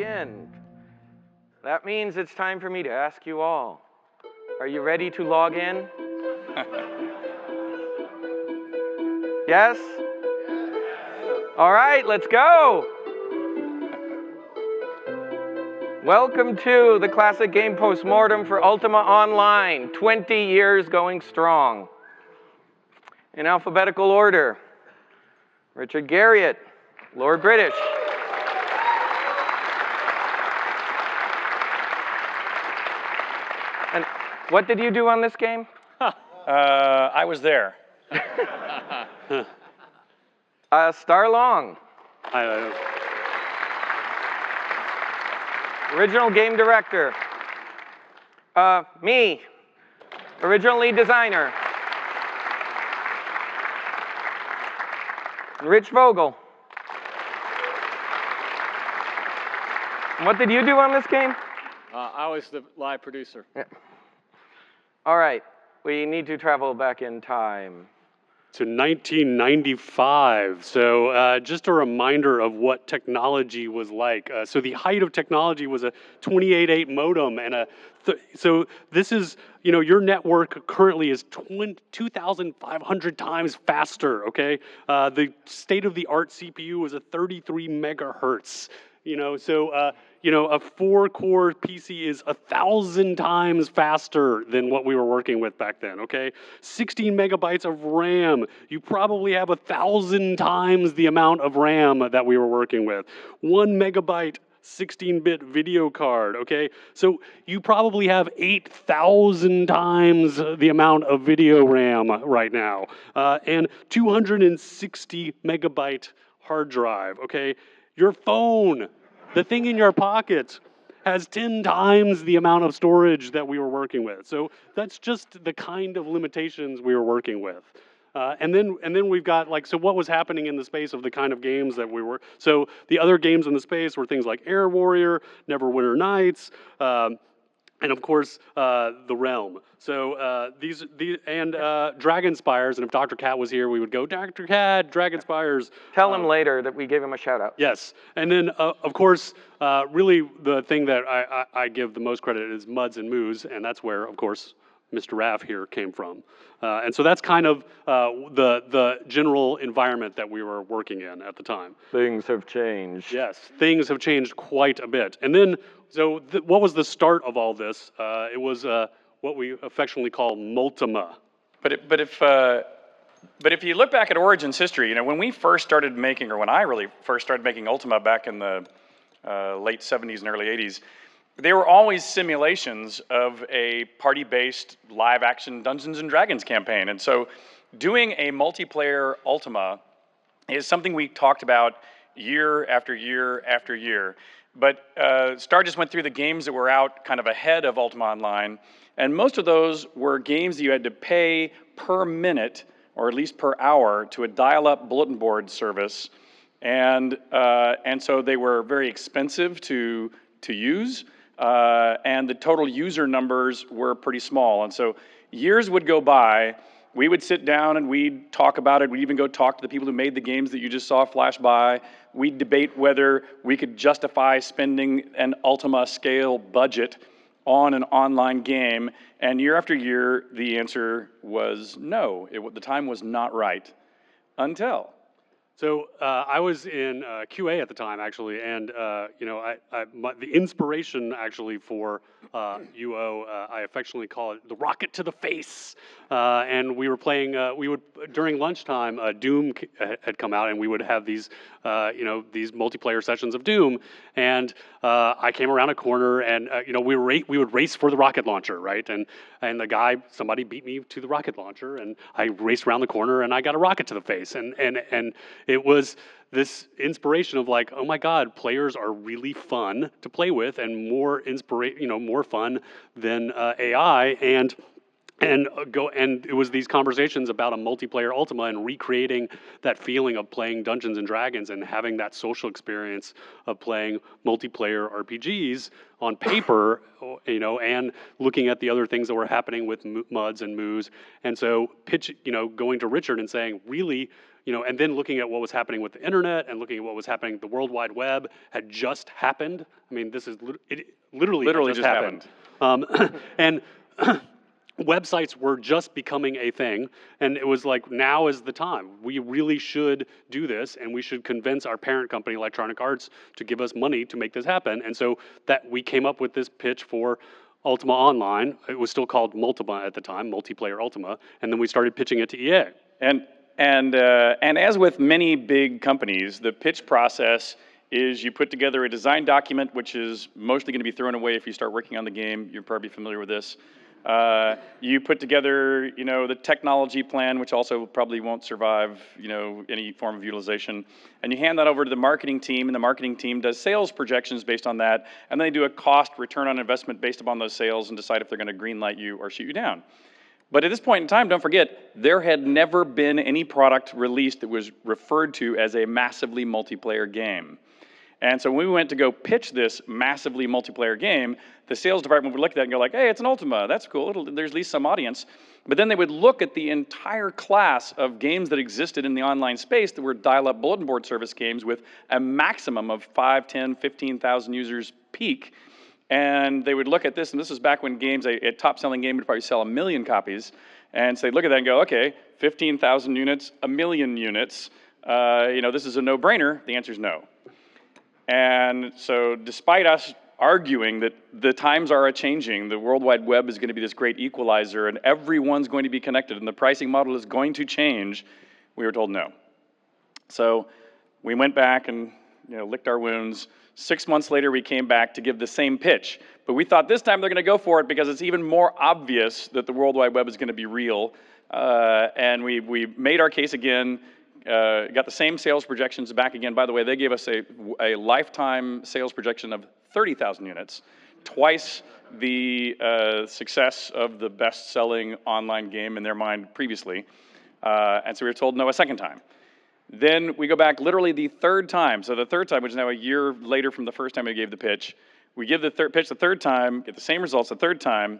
begin. That means it's time for me to ask you all. Are you ready to log in? Yes? All right, let's go. Welcome to the classic game Postmortem for Ultima Online, 20 years going strong. In alphabetical order, Richard Garriott, Lord British. And what did you do on this game? I was there. Starr Long. Original game director. Me. Original lead designer. Rich Vogel. And what did you do on this game? I was the live producer. Yeah. All right. We need to travel back in time. To 1995. So just a reminder of what technology was like. So the height of technology was a 28.8 modem and so this is, your network currently is 2,500 times faster, okay? The state-of-the-art CPU was a 33 megahertz. A 4-core PC is 1,000 times faster than what we were working with back then, okay? 16 megabytes of RAM. You probably have 1,000 times the amount of RAM that we were working with. 1 megabyte 16-bit video card, okay? So you probably have 8,000 times the amount of video RAM right now. And 260 megabyte hard drive, okay? Your phone, the thing in your pocket, has 10 times the amount of storage that we were working with. So that's just the kind of limitations we were working with. And then we've got so what was happening in the space of the kind of games that we were, so the other games in the space were things like Air Warrior, Neverwinter Nights, and of course, The Realm. So Dragon Spires, and if Dr. Cat was here, we would go, Dr. Cat, Dragon Spires. Tell him later that we gave him a shout out. Yes, and then of course, really the thing that I give the most credit is Muds and Moos, and that's where, of course, Mr. Raph here came from. And so that's kind of the general environment that we were working in at the time. Things have changed. Yes, things have changed quite a bit. And then, so what was the start of all this? It was what we affectionately call Multima. But if you look back at Origin's history, when we first started making, or when I really first started making Ultima back in the late 70s and early 80s, they were always simulations of a party-based live-action Dungeons & Dragons campaign. And so doing a multiplayer Ultima is something we talked about year after year after year. But Starr just went through the games that were out kind of ahead of Ultima Online, and most of those were games that you had to pay per minute, or at least per hour, to a dial-up bulletin board service. And so they were very expensive to use. And the total user numbers were pretty small. And so years would go by, we would sit down and we'd talk about it. We'd even go talk to the people who made the games that you just saw flash by. We'd debate whether we could justify spending an Ultima scale budget on an online game. And year after year, the answer was no. The time was not right until. So I was in QA at the time, actually, and the inspiration actually for UO, I affectionately call it the rocket to the face. And we were playing. During lunchtime, Doom had come out, and we would have these multiplayer sessions of Doom. And I came around a corner, and we would race for the rocket launcher, right? And somebody beat me to the rocket launcher, and I raced around the corner, and I got a rocket to the face, and it was this inspiration of oh my God, players are really fun to play with and more fun than AI. And and and it was these conversations about a multiplayer Ultima and recreating that feeling of playing Dungeons and Dragons and having that social experience of playing multiplayer RPGs on paper, and looking at the other things that were happening with MUDs and MOOs. And so going to Richard and saying, really, and then looking at what was happening with the internet and looking at what was happening, the World Wide Web had just happened. I mean, it literally had just happened. And websites were just becoming a thing, and it was like, now is the time. We really should do this, and we should convince our parent company, Electronic Arts, to give us money to make this happen. And so that we came up with this pitch for Ultima Online. It was still called Multima at the time, Multiplayer Ultima, and then we started pitching it to EA. And as with many big companies, the pitch process is you put together a design document, which is mostly going to be thrown away if you start working on the game. You're probably familiar with this. You put together, the technology plan, which also probably won't survive, any form of utilization. And you hand that over to the marketing team, and the marketing team does sales projections based on that. And they do a cost return on investment based upon those sales and decide if they're going to greenlight you or shoot you down. But at this point in time, don't forget, there had never been any product released that was referred to as a massively multiplayer game. And so when we went to go pitch this massively multiplayer game, the sales department would look at that and go like, hey, it's an Ultima, that's cool, there's at least some audience. But then they would look at the entire class of games that existed in the online space that were dial-up bulletin board service games with a maximum of 5, 10, 15,000 users peak. And they would look at this, and this was back when games, a top-selling game would probably sell 1 million copies. And so they'd look at that and go, okay, 15,000 units, 1 million units, this is a no-brainer. The answer is no. And so despite us arguing that the times are a-changing, the World Wide Web is going to be this great equalizer, and everyone's going to be connected, and the pricing model is going to change, we were told no. So we went back and licked our wounds. 6 months later, we came back to give the same pitch. But we thought this time they're going to go for it because it's even more obvious that the World Wide Web is going to be real. And we made our case again, got the same sales projections back again. By the way, they gave us a lifetime sales projection of 30,000 units, twice the success of the best-selling online game in their mind previously. And so we were told no a second time. Then we go back literally the third time. So the third time, which is now a year later from the first time we gave the pitch, we give the pitch the third time, get the same results the third time,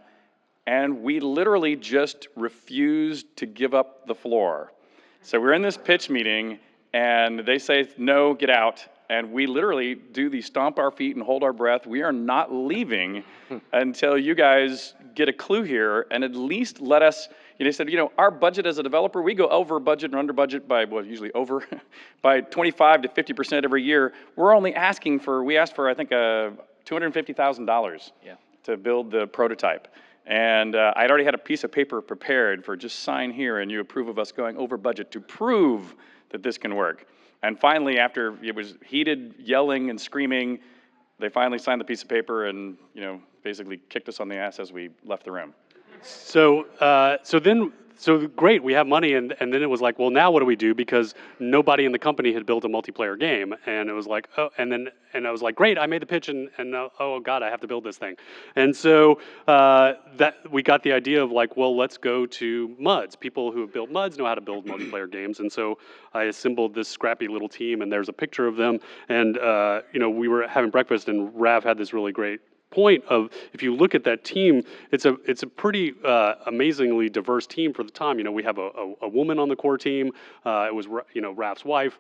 and we literally just refused to give up the floor. So we're in this pitch meeting, and they say, no, get out. And we literally do the stomp our feet and hold our breath. We are not leaving until you guys get a clue here and at least let us, they said, our budget as a developer, we go over budget and under budget by, well, usually over, by 25 to 50% every year. We're only asking for, we asked for, I think, $250,000 to build the prototype. And I'd already had a piece of paper prepared for just sign here and you approve of us going over budget to prove that this can work. And finally, after it was heated yelling and screaming, they finally signed the piece of paper and, basically kicked us on the ass as we left the room. So great, we have money, and then it was like, well, now what do we do? Because nobody in the company had built a multiplayer game, and it was like, oh, and I was like, great, I made the pitch, and oh God, I have to build this thing. And so that we got the idea of like, well, let's go to MUDs. People who have built MUDs know how to build multiplayer games, and so I assembled this scrappy little team, and there's a picture of them, and we were having breakfast, and Raph had this really great point of, if you look at that team, it's a pretty amazingly diverse team for the time. We have a woman on the core team. It was Raph's wife.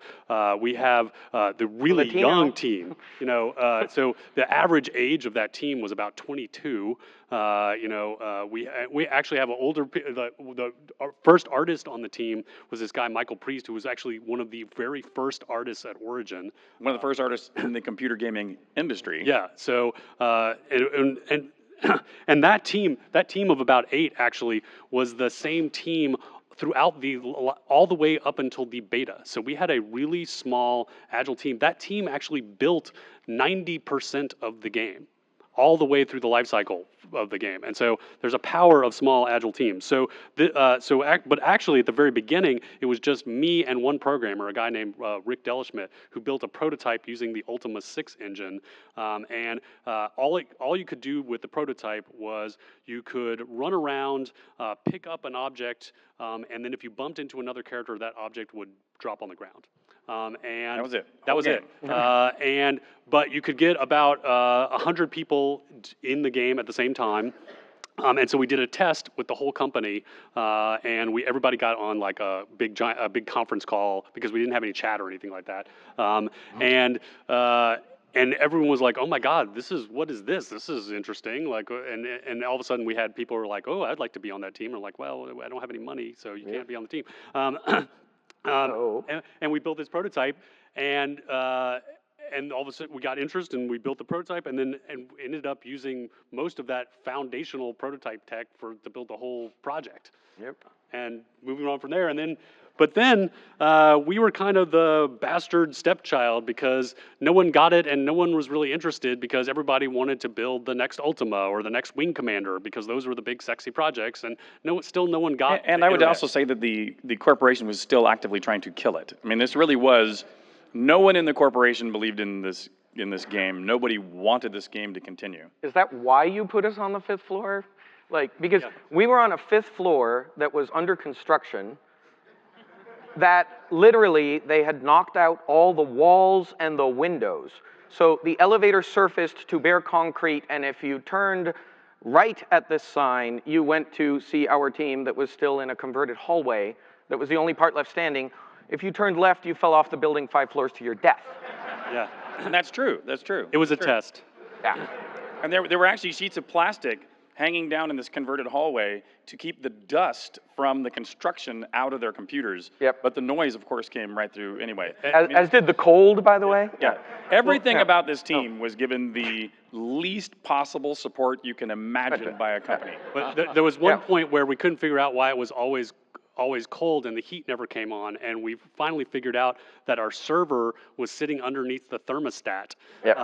We have the really Latino. young team. So the average age of that team was about 22. We actually have an older. Our first artist on the team was this guy Michael Priest, who was actually one of the very first artists at Origin. One of the first artists in the computer gaming industry. Yeah. So and that team of about 8 actually was the same team throughout all the way up until the beta. So we had a really small, agile team. That team actually built 90% of the game, all the way through the life cycle, of the game. And so there's a power of small agile teams. So but actually at the very beginning, it was just me and one programmer, a guy named Rick Delaschmidt, who built a prototype using the Ultima 6 engine. All you could do with the prototype was you could run around, pick up an object, and then if you bumped into another character, that object would drop on the ground. And that was it. That was it. But you could get about 100 people in the game at the same time. And so we did a test with the whole company, and everybody got on like a big conference call because we didn't have any chat or anything like that. And everyone was like, "Oh my God, what is this? This is interesting!" Like, and all of a sudden we had people who were like, "Oh, I'd like to be on that team." And I'm like, "Well, I don't have any money, so you can't be on the team." And we built this prototype, and all of a sudden we got interest, and we built the prototype, and ended up using most of that foundational prototype tech to build the whole project. Yep. And moving on from there, but then we were kind of the bastard stepchild because no one got it and no one was really interested because everybody wanted to build the next Ultima or the next Wing Commander because those were the big sexy projects, and no one got. And I would also say that the corporation was still actively trying to kill it. I mean, this really was. No one in the corporation believed in this game. Nobody wanted this game to continue. Is that why you put us on the 5th floor? Because we were on a 5th floor that was under construction, that literally they had knocked out all the walls and the windows. So the elevator surfaced to bare concrete, and if you turned right at this sign, you went to see our team that was still in a converted hallway. That was the only part left standing. If you turned left, you fell off the building 5 floors to your death. Yeah. And that's true. That's true. It was a test. Yeah. And there were actually sheets of plastic hanging down in this converted hallway to keep the dust from the construction out of their computers. Yep. But the noise, of course, came right through anyway. As did the cold, by the way. Yeah. Everything about this team was given the least possible support you can imagine by a company. But there was one point where we couldn't figure out why it was always cold and the heat never came on, and we finally figured out that our server was sitting underneath the thermostat. Yep.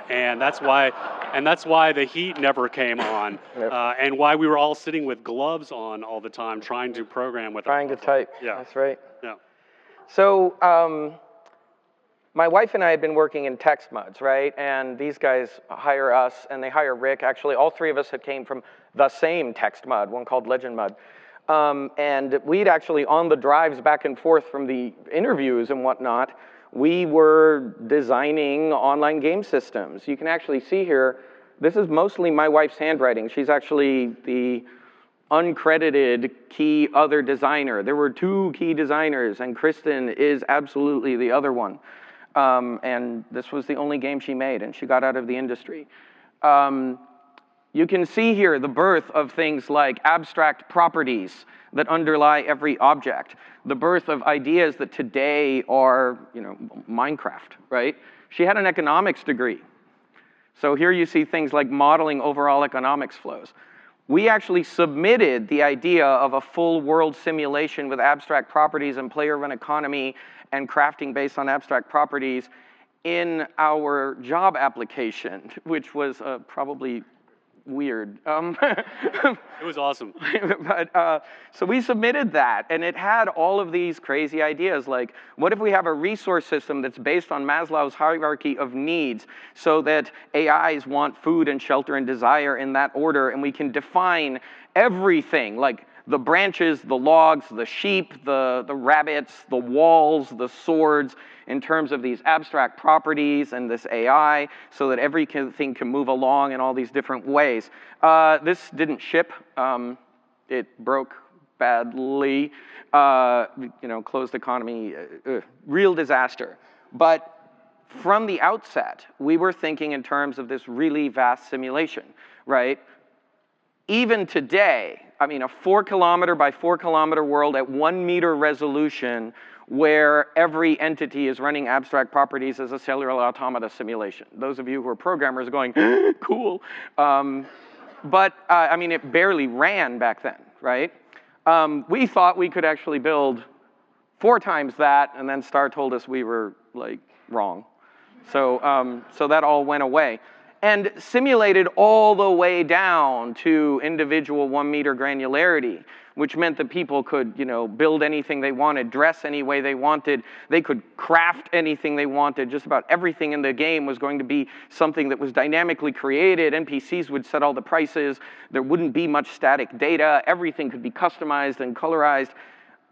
And that's why the heat never came on. Yep. And why we were all sitting with gloves on all the time trying to program with Trying to type. Yeah. That's right. Yeah. So my wife and I had been working in text muds, right? And these guys hire us, and they hire Rick. Actually, all 3 of us had came from the same text mud, one called Legend Mud. And we'd actually, on the drives back and forth from the interviews and whatnot, we were designing online game systems. You can actually see here, this is mostly my wife's handwriting. She's actually the uncredited key other designer. There were 2 key designers, and Kristen is absolutely the other one. And this was the only game she made, and she got out of the industry. You can see here the birth of things like abstract properties that underlie every object, the birth of ideas that today are, Minecraft, right? She had an economics degree. So here you see things like modeling overall economics flows. We actually submitted the idea of a full world simulation with abstract properties and player-run economy and crafting based on abstract properties in our job application, which was probably weird. It was awesome. But, so we submitted that, and it had all of these crazy ideas, like, what if we have a resource system that's based on Maslow's hierarchy of needs, so that AIs want food and shelter and desire in that order, and we can define everything, like the branches, the logs, the sheep, the rabbits, the walls, the swords, in terms of these abstract properties and this AI, so that everything can move along in all these different ways. This didn't ship. It broke badly. Closed economy, real disaster. But from the outset, we were thinking in terms of this really vast simulation, right? Even today, a 4 kilometer by 4 kilometer world at 1 meter resolution, where every entity is running abstract properties as a cellular automata simulation. Those of you who are programmers are going, cool. But it barely ran back then, right? We thought we could actually build 4 times that, and then Starr told us we were, wrong. So that all went away. and simulated all the way down to individual 1 meter granularity, which meant that people could, build anything they wanted, dress any way they wanted, they could craft anything they wanted. Just about everything in the game was going to be something that was dynamically created. NPCs would set all the prices. There wouldn't be much static data. Everything could be customized and colorized.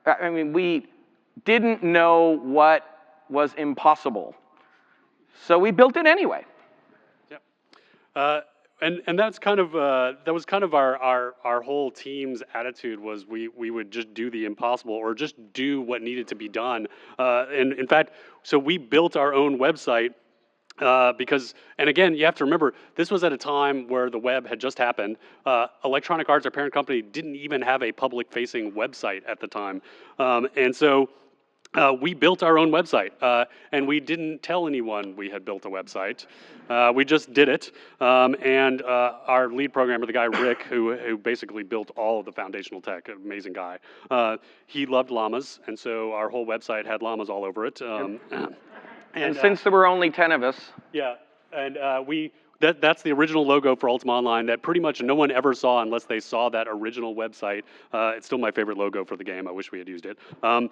I mean, we didn't know what was impossible. So we built it anyway. And that's kind of that was kind of our whole team's attitude, was we would just do the impossible, or just do what needed to be done. And in fact, so we built our own website because, and again, you have to remember, this was at a time where the web had just happened. Electronic Arts, our parent company, didn't even have a public-facing website at the time, and so. We built our own website, and we didn't tell anyone we had built a website. We just did it, and our lead programmer, the guy Rick, who basically built all of the foundational tech, amazing guy, he loved llamas, and so our whole website had llamas all over it. And since there were only 10 of us. Yeah, and that's the original logo for Ultima Online that pretty much no one ever saw unless they saw that original website. It's still my favorite logo for the game. I wish we had used it. And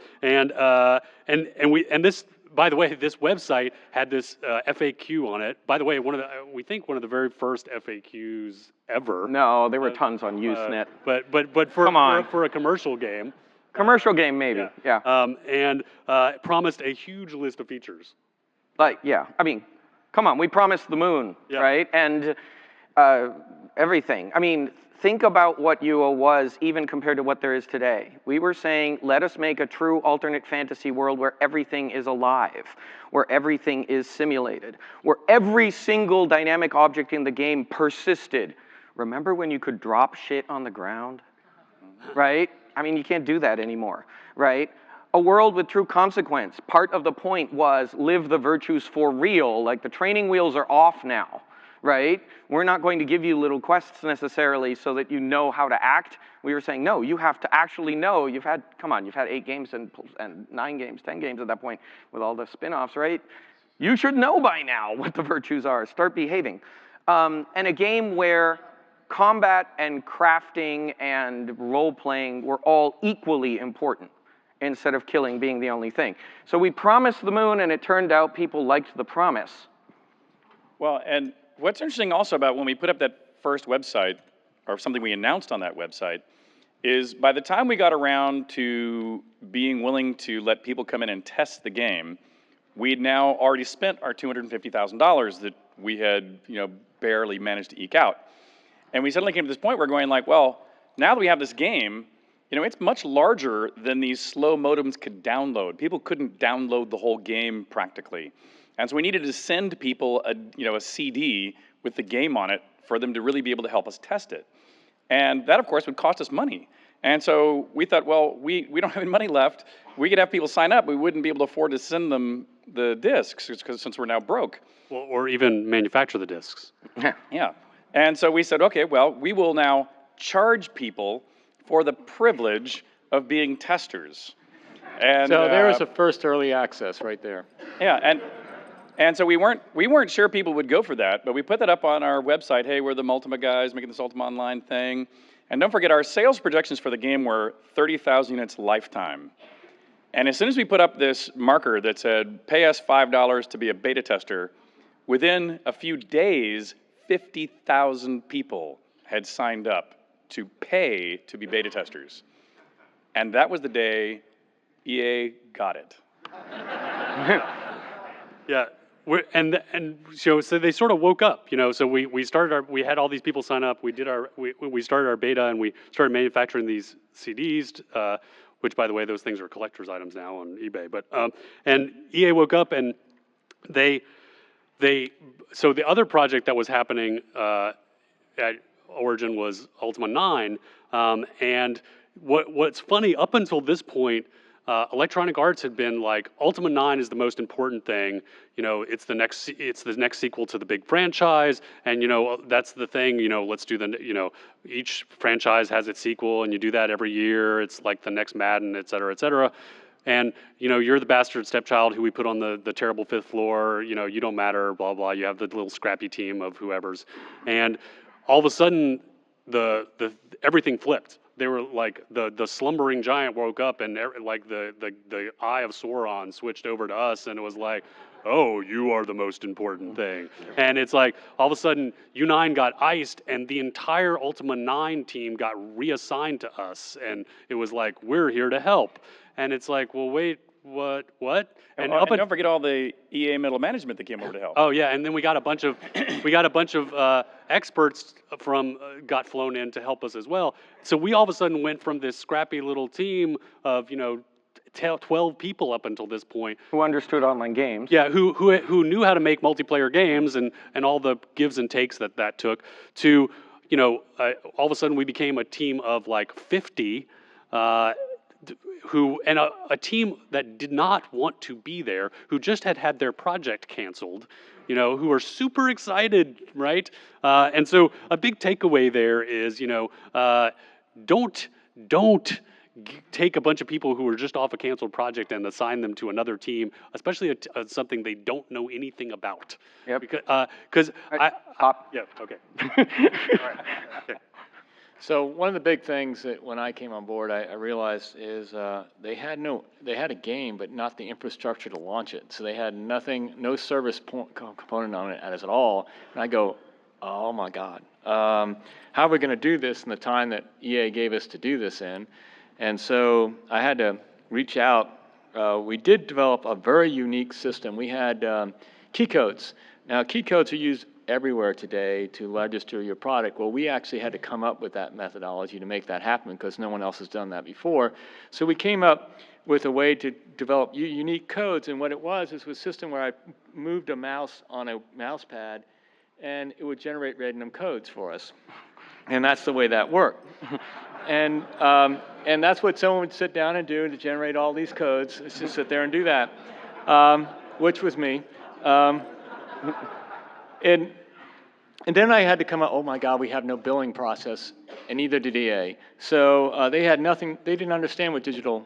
this, by the way, this website had this FAQ on it. By the way, we think one of the very first FAQs ever. No, there were tons on Usenet. But for a commercial game. Commercial game, maybe. Yeah. And promised a huge list of features. Yeah. I mean, come on, we promised the moon, right? And everything. I mean, think about what UO was even compared to what there is today. We were saying, let us make a true alternate fantasy world where everything is alive, where everything is simulated, where every single dynamic object in the game persisted. Remember when you could drop shit on the ground, right? I mean, you can't do that anymore, right? A world with true consequence. Part of the point was live the virtues for real. Like, the training wheels are off now, right? We're not going to give you little quests necessarily so that you know how to act. We were saying, no, you have to actually know. You've had 8 games and 9 games, 10 games at that point with all the spin-offs, right? You should know by now what the virtues are. Start behaving. And a game where combat and crafting and role-playing were all equally important, instead of killing being the only thing. So we promised the moon, and it turned out people liked the promise. Well, and what's interesting also about when we put up that first website, or something we announced on that website, is by the time we got around to being willing to let people come in and test the game, we'd now already spent our $250,000 that we had, barely managed to eke out. And we suddenly came to this point where we're going like, well, now that we have this game, it's much larger than these slow modems could download. People couldn't download the whole game practically. And so we needed to send people a CD with the game on it for them to really be able to help us test it. And that, of course, would cost us money. And so we thought, well, we don't have any money left. We could have people sign up. We wouldn't be able to afford to send them the discs since we're now broke. Well, or even manufacture the discs. Yeah. And so we said, okay, well, we will now charge people for the privilege of being testers. And so there was a first early access right there. Yeah, and so we weren't sure people would go for that, but we put that up on our website. Hey, we're the Ultima guys making this Ultima Online thing. And don't forget, our sales projections for the game were 30,000 units lifetime. And as soon as we put up this marker that said, pay us $5 to be a beta tester, within a few days, 50,000 people had signed up to pay to be beta testers. And that was the day EA got it. Yeah, and so they sort of woke up, So we had all these people sign up. We started our beta, and we started manufacturing these CDs, which, by the way, those things are collector's items now on eBay. But and EA woke up, and so the other project that was happening at Origin was Ultima 9, and what's funny, up until this point, Electronic Arts had been like, Ultima 9 is the most important thing. It's the next sequel to the big franchise, and that's the thing. Let's do each franchise has its sequel, and you do that every year. It's like the next Madden, et cetera, et cetera. And, you're the bastard stepchild who we put on the terrible 5th floor, you don't matter, blah, blah. You have the little scrappy team of whoever's. And all of a sudden, the everything flipped. They were like, the slumbering giant woke up, and like the eye of Sauron switched over to us, and it was like, oh, you are the most important thing. And it's like, all of a sudden, U9 got iced, and the entire Ultima 9 team got reassigned to us. And it was like, we're here to help. And it's like, well, wait, what? And don't forget all the EA middle management that came over to help. Oh yeah, and then we got a bunch of experts got flown in to help us as well. So we all of a sudden went from this scrappy little team of 12 people up until this point. Who understood online games. Yeah, who knew how to make multiplayer games and all the gives and takes that took to, all of a sudden we became a team of like 50, and a team that did not want to be there, who just had their project canceled, who are super excited, right? And so a big takeaway there is, don't take a bunch of people who are just off a canceled project and assign them to another team, especially something they don't know anything about. Yep. Because yeah, okay. All right. Okay. So one of the big things that when I came on board, I realized is they had a game, but not the infrastructure to launch it. So they had no service component on it at all. And I go, oh my God, how are we going to do this in the time that EA gave us to do this in? And so I had to reach out. We did develop a very unique system. We had key codes. Now, key codes are used everywhere today to register your product. Well, we actually had to come up with that methodology to make that happen because no one else has done that before. So we came up with a way to develop unique codes, and what it was a system where I moved a mouse on a mouse pad, and it would generate random codes for us. And that's the way that worked. And that's what someone would sit down and do to generate all these codes. It's just sit there and do that, which was me. And then I had to come out, oh my God, we have no billing process, and neither did EA. So they had nothing, they didn't understand what digital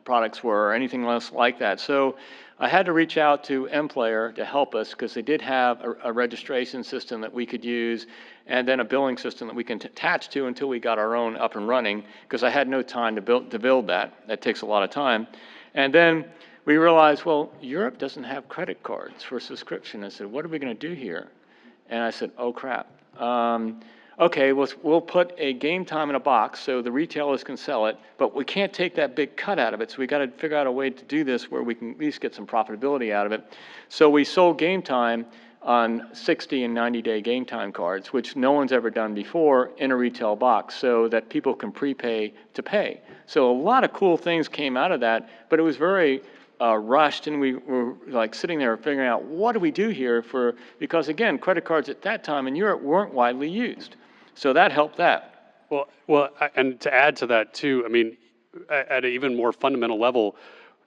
products were or anything else like that. So I had to reach out to MPlayer to help us because they did have a registration system that we could use and then a billing system that we can attach to until we got our own up and running because I had no time to build that. That takes a lot of time. And then we realized, well, Europe doesn't have credit cards for subscription. I said, what are we going to do here? And I said, oh, crap. Okay, we'll put a game time in a box so the retailers can sell it, but we can't take that big cut out of it. So we got to figure out a way to do this where we can at least get some profitability out of it. So we sold game time on 60 and 90-day game time cards, which no one's ever done before in a retail box so that people can prepay to pay. So a lot of cool things came out of that, but it was very rushed, and we were like sitting there figuring out what do we do here because again, credit cards at that time in Europe weren't widely used. So that helped that. Well, and to add to that too, I mean, at an even more fundamental level,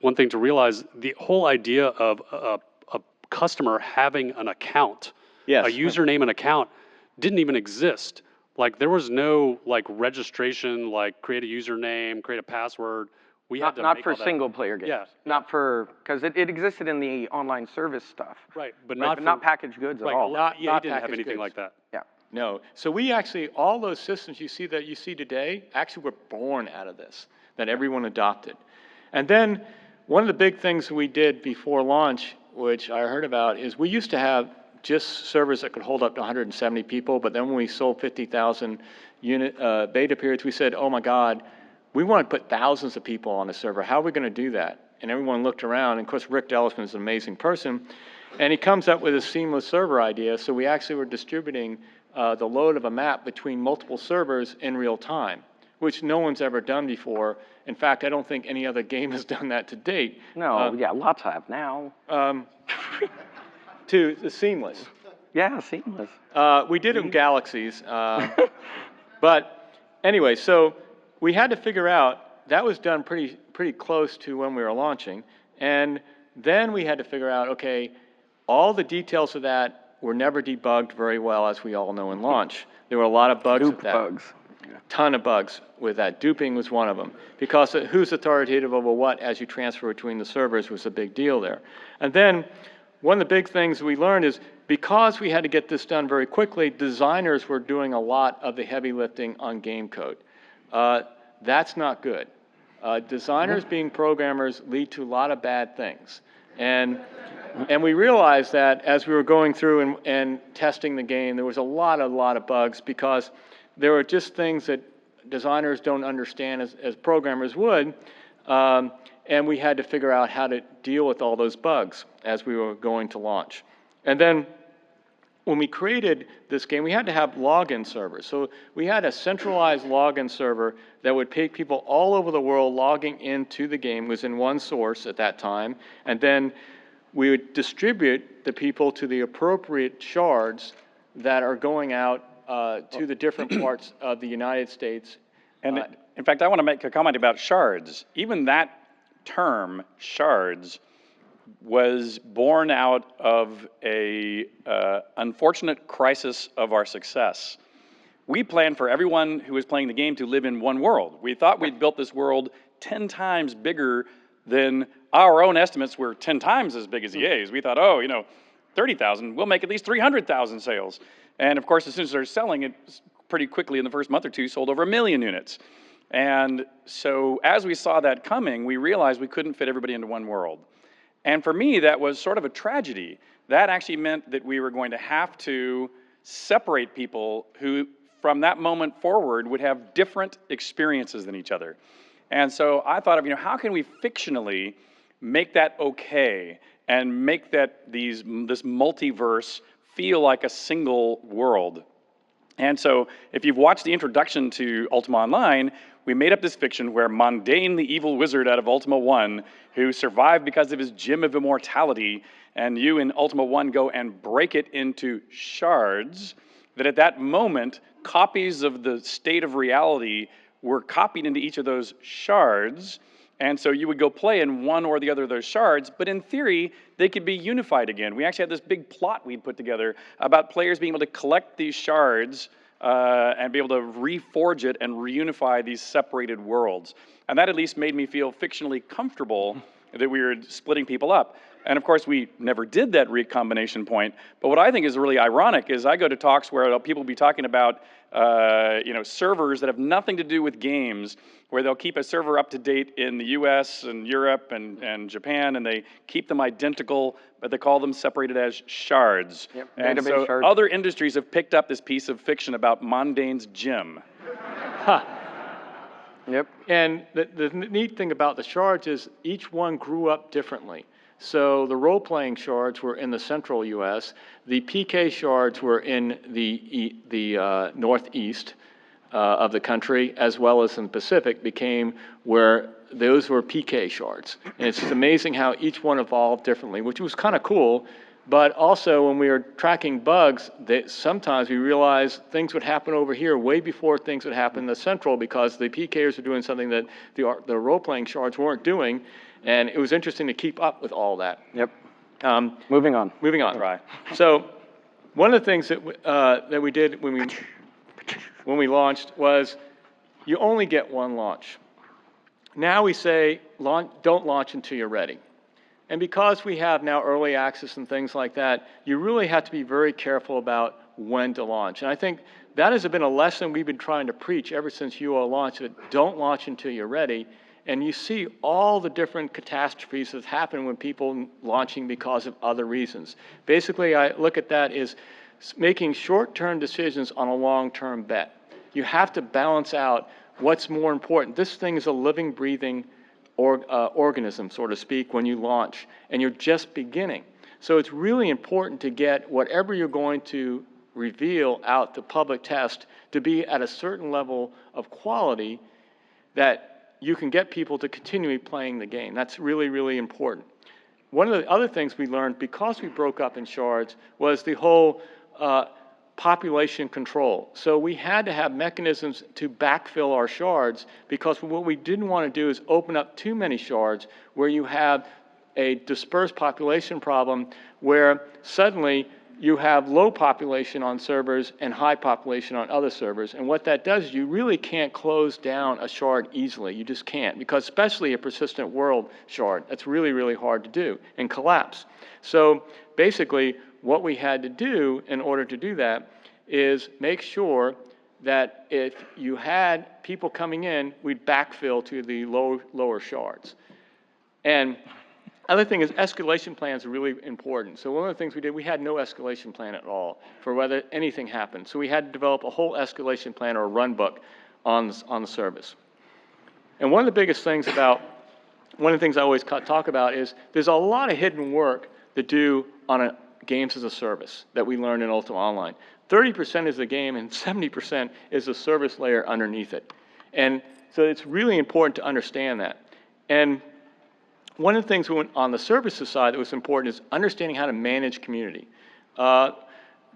one thing to realize, the whole idea of a customer having an account, yes, a username and account, didn't even exist. Like there was no like registration, like create a username, create a password. We had to not make for all that. single player games. Yeah. Not for, because it existed in the online service stuff. Right, but Right, not packaged goods right, at all. Not didn't have packaged anything goods. like that. Yeah. No. So we actually, all those systems you see today actually were born out of this, that everyone adopted. And then one of the big things we did before launch, which I heard about, is we used to have just servers that could hold up to 170 people, but then when we sold 50,000 unit beta periods, we said, oh my God, we want to put thousands of people on a server. How are we going to do that? And everyone looked around, and of course Rick Dellisman is an amazing person, and he comes up with a seamless server idea, so we actually were distributing the load of a map between multiple servers in real time, which no one's ever done before. In fact, I don't think any other game has done that to date. No, yeah, lots have now. To the seamless. Yeah, seamless. We did it in Galaxies, but anyway, so we had to figure out, that was done pretty close to when we were launching, and then we had to figure out, okay, all the details of that were never debugged very well, as we all know in launch. There were a lot of bugs with that. Bugs. Ton of bugs with that. Duping was one of them, because who's authoritative over what as you transfer between the servers was a big deal there. And then one of the big things we learned is because we had to get this done very quickly, designers were doing a lot of the heavy lifting on game code. That's not good. Designers being programmers lead to a lot of bad things. And we realized that as we were going through and testing the game, there was a lot of bugs, because there were just things that designers don't understand as programmers would, and we had to figure out how to deal with all those bugs as we were going to launch. And then when we created this game, we had to have login servers. So we had a centralized login server that would take people all over the world logging into the game. It was in one source at that time. And then we would distribute the people to the appropriate shards that are going out to the different parts of the United States. And in fact, I want to make a comment about shards. Even that term, shards, was born out of a unfortunate crisis of our success. We planned for everyone who was playing the game to live in one world. We thought we'd built this world 10 times bigger than our own estimates were 10 times as big as EA's. We thought, 30,000, we'll make at least 300,000 sales. And of course, as soon as they're selling it, pretty quickly in the first month or two, sold over 1 million units. And so as we saw that coming, we realized we couldn't fit everybody into one world. And for me, that was sort of a tragedy. That actually meant that we were going to have to separate people who, from that moment forward, would have different experiences than each other. And so I thought of, how can we fictionally make that okay and make that this multiverse feel like a single world? And so if you've watched the introduction to Ultima Online, we made up this fiction where Mundane, the evil wizard out of Ultima 1, who survived because of his gem of immortality, and you in Ultima 1 go and break it into shards, that at that moment, copies of the state of reality were copied into each of those shards, and so you would go play in one or the other of those shards, but in theory, they could be unified again. We actually had this big plot we'd put together about players being able to collect these shards and be able to reforge it and reunify these separated worlds. And that at least made me feel fictionally comfortable that we were splitting people up. And of course, we never did that recombination point. But what I think is really ironic is I go to talks where people will be talking about servers that have nothing to do with games, where they'll keep a server up to date in the US and Europe and Japan, and they keep them identical, but they call them separated as shards. Yep, and so shards. Other industries have picked up this piece of fiction about Mundane's gem. Huh. Yep. And the neat thing about the shards is each one grew up differently. So the role-playing shards were in the central U.S. The PK shards were in the northeast of the country, as well as in the Pacific, became where those were PK shards. And it's amazing how each one evolved differently, which was kind of cool. But also, when we were tracking bugs, sometimes we realized things would happen over here way before things would happen in the central, because the PKers were doing something that the role-playing shards weren't doing. And it was interesting to keep up with all that. Yep. Moving on. Moving on. Right. So one of the things that we did when we launched was you only get one launch. Now we say don't launch until you're ready. And because we have now early access and things like that, you really have to be very careful about when to launch. And I think that has been a lesson we've been trying to preach ever since UO launched, that don't launch until you're ready. And you see all the different catastrophes that happen when people launching because of other reasons. Basically, I look at that as making short-term decisions on a long-term bet. You have to balance out what's more important. This thing is a living, breathing organism, so to speak, when you launch, and you're just beginning. So it's really important to get whatever you're going to reveal out to public test to be at a certain level of quality that you can get people to continue playing the game. That's really, really important. One of the other things we learned, because we broke up in shards, was the whole population control. So we had to have mechanisms to backfill our shards, because what we didn't want to do is open up too many shards where you have a dispersed population problem where suddenly you have low population on servers and high population on other servers. And what that does is you really can't close down a shard easily. You just can't, because especially a persistent world shard, that's really, really hard to do and collapse. So basically, what we had to do in order to do that is make sure that if you had people coming in, we'd backfill to the lower shards. And other thing is escalation plans are really important. So one of the things we did, we had no escalation plan at all for whether anything happened. So we had to develop a whole escalation plan or a run book on the service. And one of the biggest things about, one of the things I always talk about is there's a lot of hidden work to do on games as a service that we learned in Ultima Online. 30% is the game and 70% is the service layer underneath it. And so it's really important to understand that. And one of the things on the services side that was important is understanding how to manage community.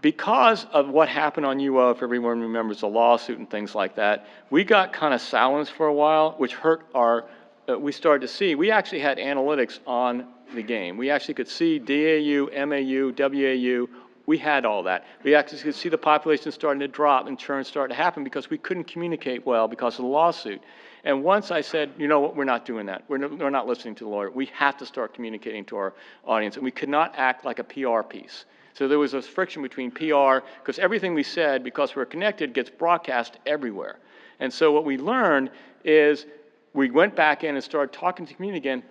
Because of what happened on UO, if everyone remembers the lawsuit and things like that, we got kind of silenced for a while, which hurt our, we started to see, we actually had analytics on the game. We actually could see DAU, MAU, WAU, we had all that. We actually could see the population starting to drop and churn starting to happen because we couldn't communicate well because of the lawsuit. And once I said, you know what, we're not doing that. We're not listening to the lawyer. We have to start communicating to our audience, and we could not act like a PR piece. So there was a friction between PR, because everything we said, because we're connected, gets broadcast everywhere. And so what we learned is we went back in and started talking to the community again.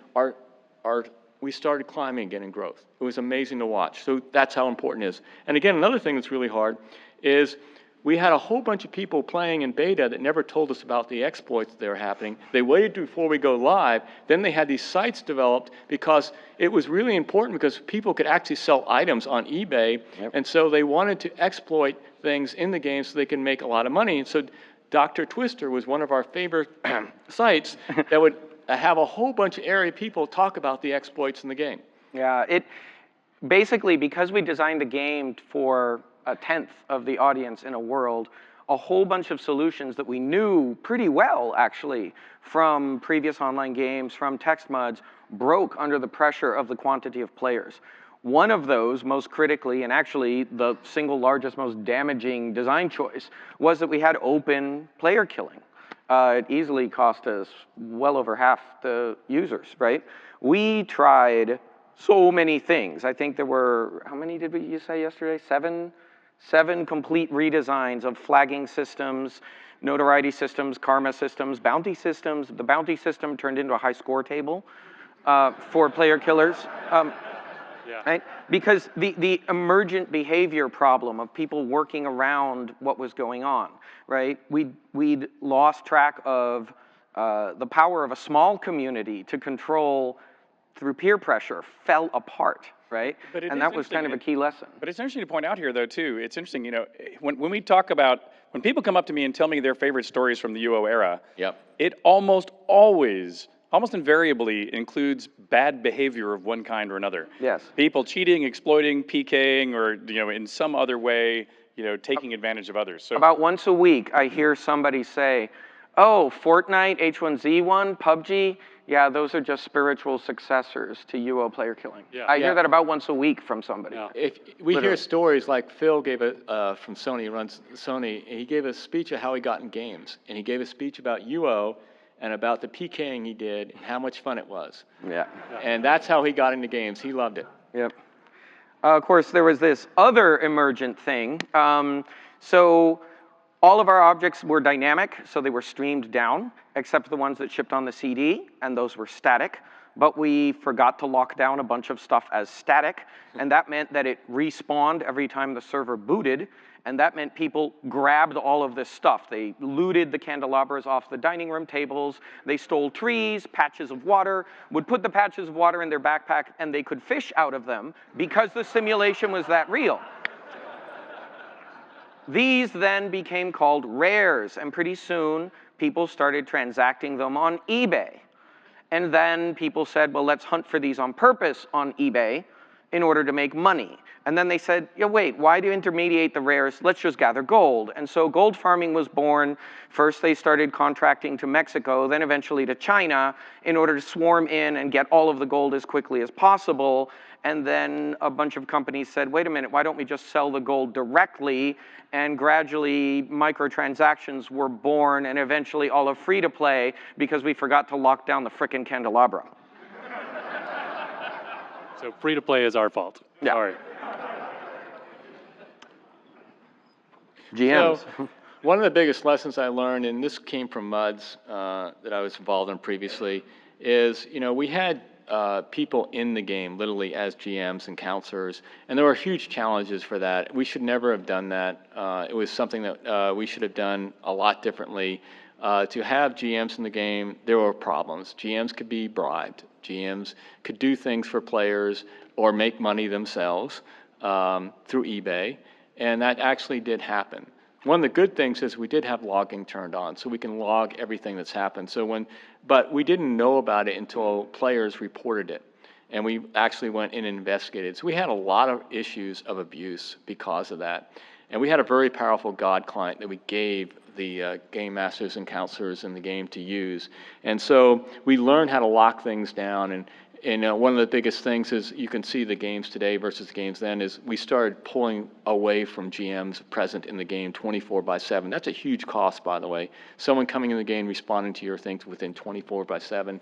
We started climbing again in growth. It was amazing to watch. So that's how important it is. And again, another thing that's really hard is we had a whole bunch of people playing in beta that never told us about the exploits that were happening. They waited before we go live. Then they had these sites developed because it was really important because people could actually sell items on eBay. Yep. And so they wanted to exploit things in the game so they can make a lot of money. And so Dr. Twister was one of our favorite sites that would have a whole bunch of area people talk about the exploits in the game. Yeah, it basically, because we designed the game for a tenth of the audience in a world, a whole bunch of solutions that we knew pretty well, actually, from previous online games, from text mods, broke under the pressure of the quantity of players. One of those, most critically, and actually the single largest, most damaging design choice, was that we had open player killing. It easily cost us well over half the users, right? We tried so many things. I think there were, how many did you say yesterday? Seven complete redesigns of flagging systems, notoriety systems, karma systems, bounty systems. The bounty system turned into a high score table for player killers. Yeah. Right? Because the emergent behavior problem of people working around what was going on, right? We'd lost track of the power of a small community to control through peer pressure, fell apart, right? And that was kind of a key lesson. But it's interesting to point out here, though, too. It's interesting, you know, when we talk about, when people come up to me and tell me their favorite stories from the UO era, yep, it almost always, almost invariably includes bad behavior of one kind or another. Yes. People cheating, exploiting, PKing, or, you know, in some other way, you know, taking advantage of others. So about once a week, I hear somebody say, oh, Fortnite, H1Z1, PUBG, yeah, those are just spiritual successors to UO player killing. Yeah. I hear that about once a week from somebody. Yeah. If we Literally. hear stories like Phil gave from Sony, runs Sony, and he gave a speech of how he got in games. And he gave a speech about UO and about the PKing he did and how much fun it was. Yeah. And that's how he got into games. He loved it. Yep. Of course, there was this other emergent thing. So all of our objects were dynamic, so they were streamed down, except the ones that shipped on the CD, and those were static. But we forgot to lock down a bunch of stuff as static, and that meant that it respawned every time the server booted, and that meant people grabbed all of this stuff. They looted the candelabras off the dining room tables, they stole trees, patches of water, would put the patches of water in their backpack, and they could fish out of them because the simulation was that real. These then became called rares, and pretty soon people started transacting them on eBay. And then people said, well, let's hunt for these on purpose on eBay in order to make money. And then they said, yeah, wait, why do you intermediate the rares? Let's just gather gold. And so gold farming was born. First, they started contracting to Mexico, then eventually to China in order to swarm in and get all of the gold as quickly as possible. And then a bunch of companies said, wait a minute, why don't we just sell the gold directly? And gradually, microtransactions were born, and eventually all of free-to-play because we forgot to lock down the frickin' candelabra. So free to play is our fault. Yeah. Sorry. GMs. So, one of the biggest lessons I learned, and this came from MUDs that I was involved in previously, is, we had people in the game, literally as GMs and counselors, and there were huge challenges for that. We should never have done that. It was something that we should have done a lot differently. To have GMs in the game, there were problems. GMs could be bribed. GMs could do things for players or make money themselves through eBay, and that actually did happen. One of the good things is we did have logging turned on, so we can log everything that's happened. But we didn't know about it until players reported it, and we actually went in and investigated. So we had a lot of issues of abuse because of that. And we had a very powerful God client that we gave the game masters and counselors in the game to use. And so we learned how to lock things down. And one of the biggest things is you can see the games today versus the games then is we started pulling away from GMs present in the game 24/7. That's a huge cost, by the way. Someone coming in the game responding to your things within 24/7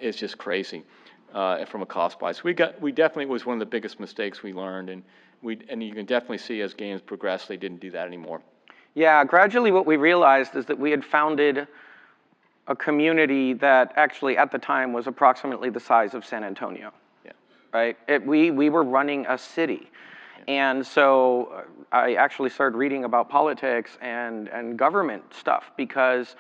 is just crazy from a cost wise. We definitely was one of the biggest mistakes we learned, and you can definitely see as games progressed, they didn't do that anymore. Yeah, gradually what we realized is that we had founded a community that actually at the time was approximately the size of San Antonio. Yeah. Right? We were running a city. Yeah. And so I actually started reading about politics and government stuff because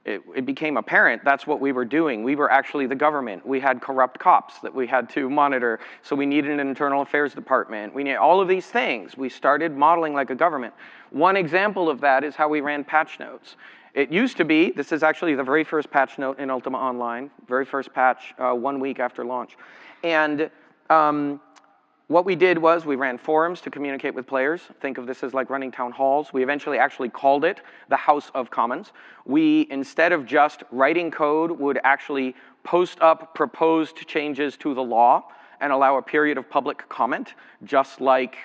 it became apparent that's what we were doing. We were actually the government. We had corrupt cops that we had to monitor, so we needed an internal affairs department. We needed all of these things. We started modeling like a government. One example of that is how we ran patch notes. It used to be, this is actually the very first patch note in Ultima Online, very first patch 1 week after launch. And what we did was we ran forums to communicate with players. Think of this as like running town halls. We eventually actually called it the House of Commons. We, instead of just writing code, would actually post up proposed changes to the law and allow a period of public comment, just like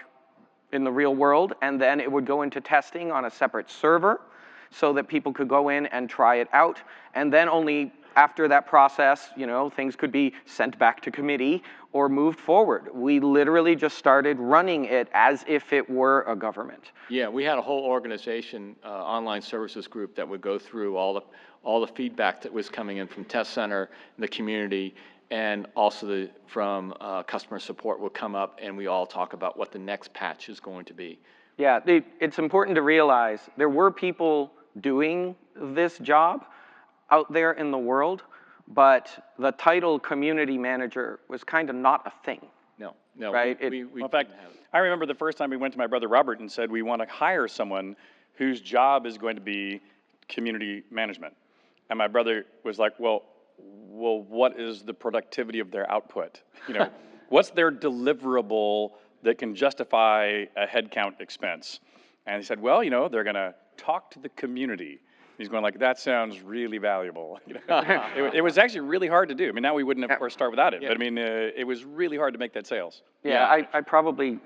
in the real world. And then it would go into testing on a separate server so that people could go in and try it out. And then only after that process, things could be sent back to committee or moved forward. We literally just started running it as if it were a government. Yeah, we had a whole organization, online services group that would go through all the feedback that was coming in from Test Center, the community, and also from customer support would come up, and we all talk about what the next patch is going to be. Yeah, it's important to realize there were people doing this job out there in the world, but the title community manager was kind of not a thing. No, right? In fact, I remember the first time we went to my brother Robert and said we want to hire someone whose job is going to be community management. And my brother was like, well, what is the productivity of their output? What's their deliverable that can justify a headcount expense? And he said, well, they're going to talk to the community. He's going like, that sounds really valuable. It was actually really hard to do. I mean, now we wouldn't, of course, start without it. Yeah. But I mean, it was really hard to make that sales. Yeah, I probably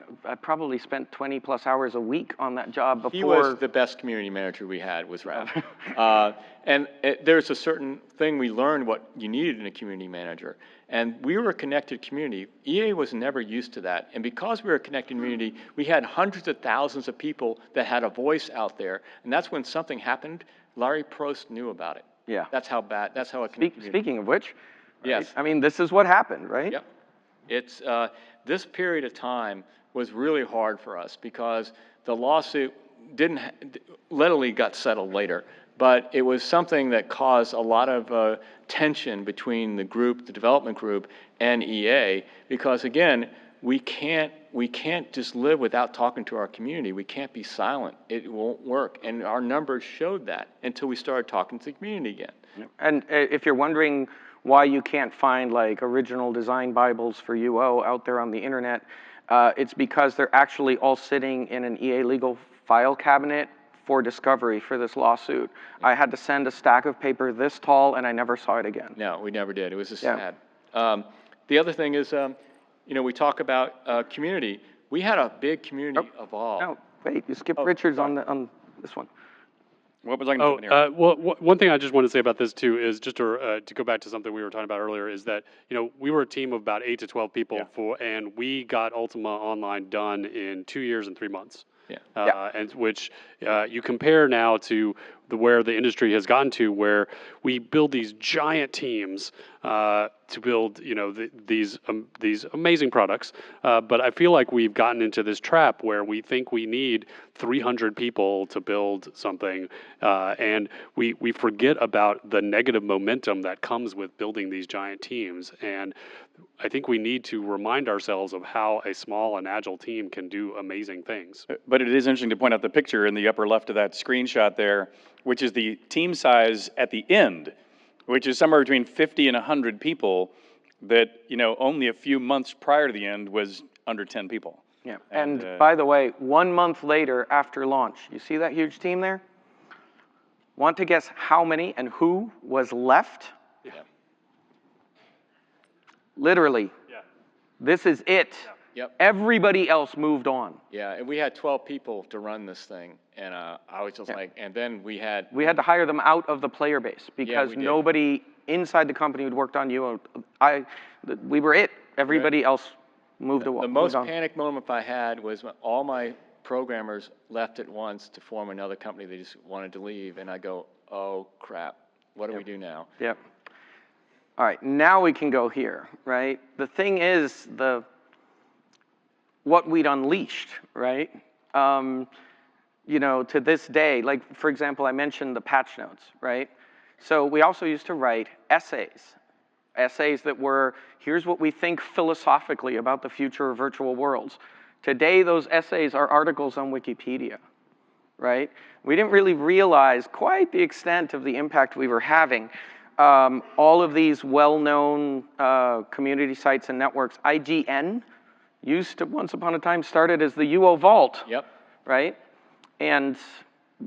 spent 20 plus hours a week on that job before. He was the best community manager we had, was Raph. And there's a certain thing we learned what you needed in a community manager. And we were a connected community. EA was never used to that. And because we were a connected community, we had hundreds of thousands of people that had a voice out there. And that's when something happened, Larry Prost knew about it. Yeah. That's how bad, that's how it Speaking of which, right? Yes. I mean, this is what happened, right? Yep. It's, this period of time was really hard for us because the lawsuit literally got settled later, but it was something that caused a lot of tension between the group, the development group, and EA, because again, we can't just live without talking to our community. We can't be silent. It won't work. And our numbers showed that until we started talking to the community again. And if you're wondering why you can't find like original design Bibles for UO out there on the internet. It's because they're actually all sitting in an EA legal file cabinet for discovery for this lawsuit. I had to send a stack of paper this tall, and I never saw it again. No, we never did. It was just sad. The other thing is, we talk about community. We had a big community evolve. No, wait, you skipped Richards on this one. What was I going to do well, one thing I just want to say about this too is just to go back to something we were talking about earlier is that we were a team of about 8 to 12 people and we got Ultima Online done in 2 years and 3 months. And which you compare now to where the industry has gotten to, where we build these giant teams to build, these amazing products. But I feel like we've gotten into this trap where we think we need 300 people to build something, and we forget about the negative momentum that comes with building these giant teams. And I think we need to remind ourselves of how a small and agile team can do amazing things. But it is interesting to point out the picture in the upper left of that screenshot there, which is the team size at the end, which is somewhere between 50 and 100 people that, only a few months prior to the end was under 10 people. Yeah, and by the way, 1 month later after launch, you see that huge team there? Want to guess how many and who was left? Yeah. Literally. Yeah. This is it. Yeah. Yep. Everybody else moved on. Yeah, and we had 12 people to run this thing, and I was just like, and then we had to hire them out of the player base because nobody inside the company who'd worked on UO. We were it. Everybody else moved away. The most panic moment I had was when all my programmers left at once to form another company. They just wanted to leave, and I go, oh crap, what do we do now? Yep. All right, now we can go here, right? The thing is, what we'd unleashed, right? To this day, like, for example, I mentioned the patch notes, right? So we also used to write essays that were, here's what we think philosophically about the future of virtual worlds. Today, those essays are articles on Wikipedia, right? We didn't really realize quite the extent of the impact we were having. All of these well-known community sites and networks, IGN, used to, once upon a time, started as the UO Vault, right? And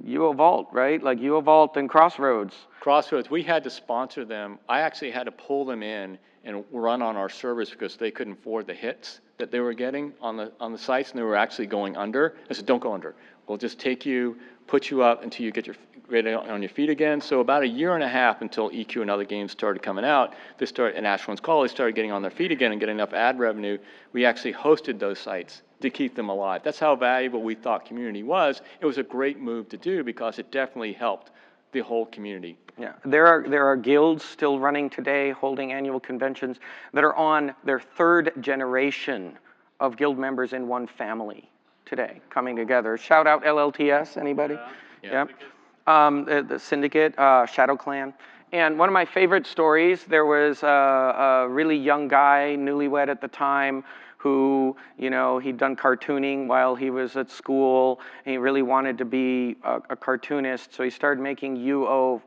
UO Vault, right? Like UO Vault and Crossroads. Crossroads, we had to sponsor them. I actually had to pull them in and run on our servers because they couldn't afford the hits that they were getting on the sites, and they were actually going under. I said, don't go under. We'll just take you, put you up until you get your ready on your feet again. So about 1.5 years until EQ and other games started coming out, and Ashland's Call, they started getting on their feet again and getting enough ad revenue. We actually hosted those sites to keep them alive. That's how valuable we thought community was. It was a great move to do because it definitely helped the whole community. Yeah, there are guilds still running today, holding annual conventions that are on their 3rd generation of guild members in one family today, coming together. Shout out LLTS, anybody? Yeah. The Syndicate, Shadow Clan. And one of my favorite stories, there was a really young guy, newlywed at the time, who, he'd done cartooning while he was at school, and he really wanted to be a cartoonist, so he started making a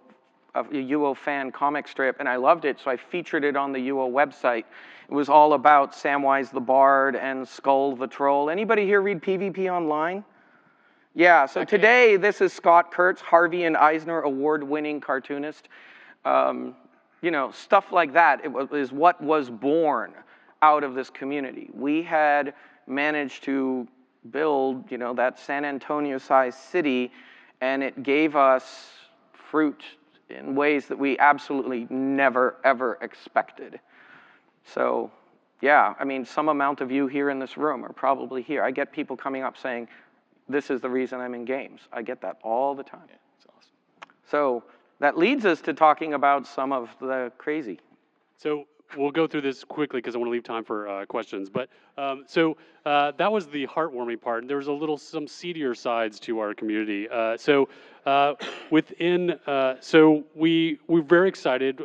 UO fan comic strip, and I loved it, so I featured it on the UO website. It was all about Samwise the Bard and Skull the Troll. Anybody here read PvP Online? Yeah, so today this is Scott Kurtz, Harvey and Eisner award-winning cartoonist. Stuff like that is what was born out of this community. We had managed to build, that San Antonio-sized city, and it gave us fruit in ways that we absolutely never, ever expected. So, yeah, I mean, some amount of you here in this room are probably here. I get people coming up saying, this is the reason I'm in games. I get that all the time. Yeah, it's awesome. So that leads us to talking about some of the crazy. So we'll go through this quickly because I want to leave time for questions. But that was the heartwarming part. There was some seedier sides to our community. We were very excited.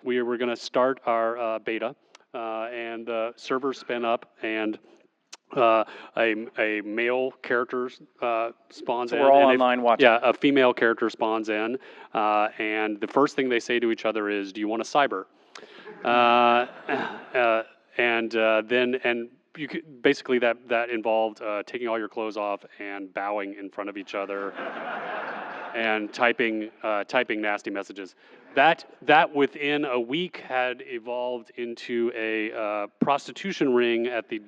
We were going to start our beta, and the server spin up, and a male character spawns in. We're all online watching. Yeah, a female character spawns in, and the first thing they say to each other is, "Do you want a cyber?" And you could, basically that involved taking all your clothes off and bowing in front of each other and typing nasty messages. That within a week had evolved into a prostitution ring at the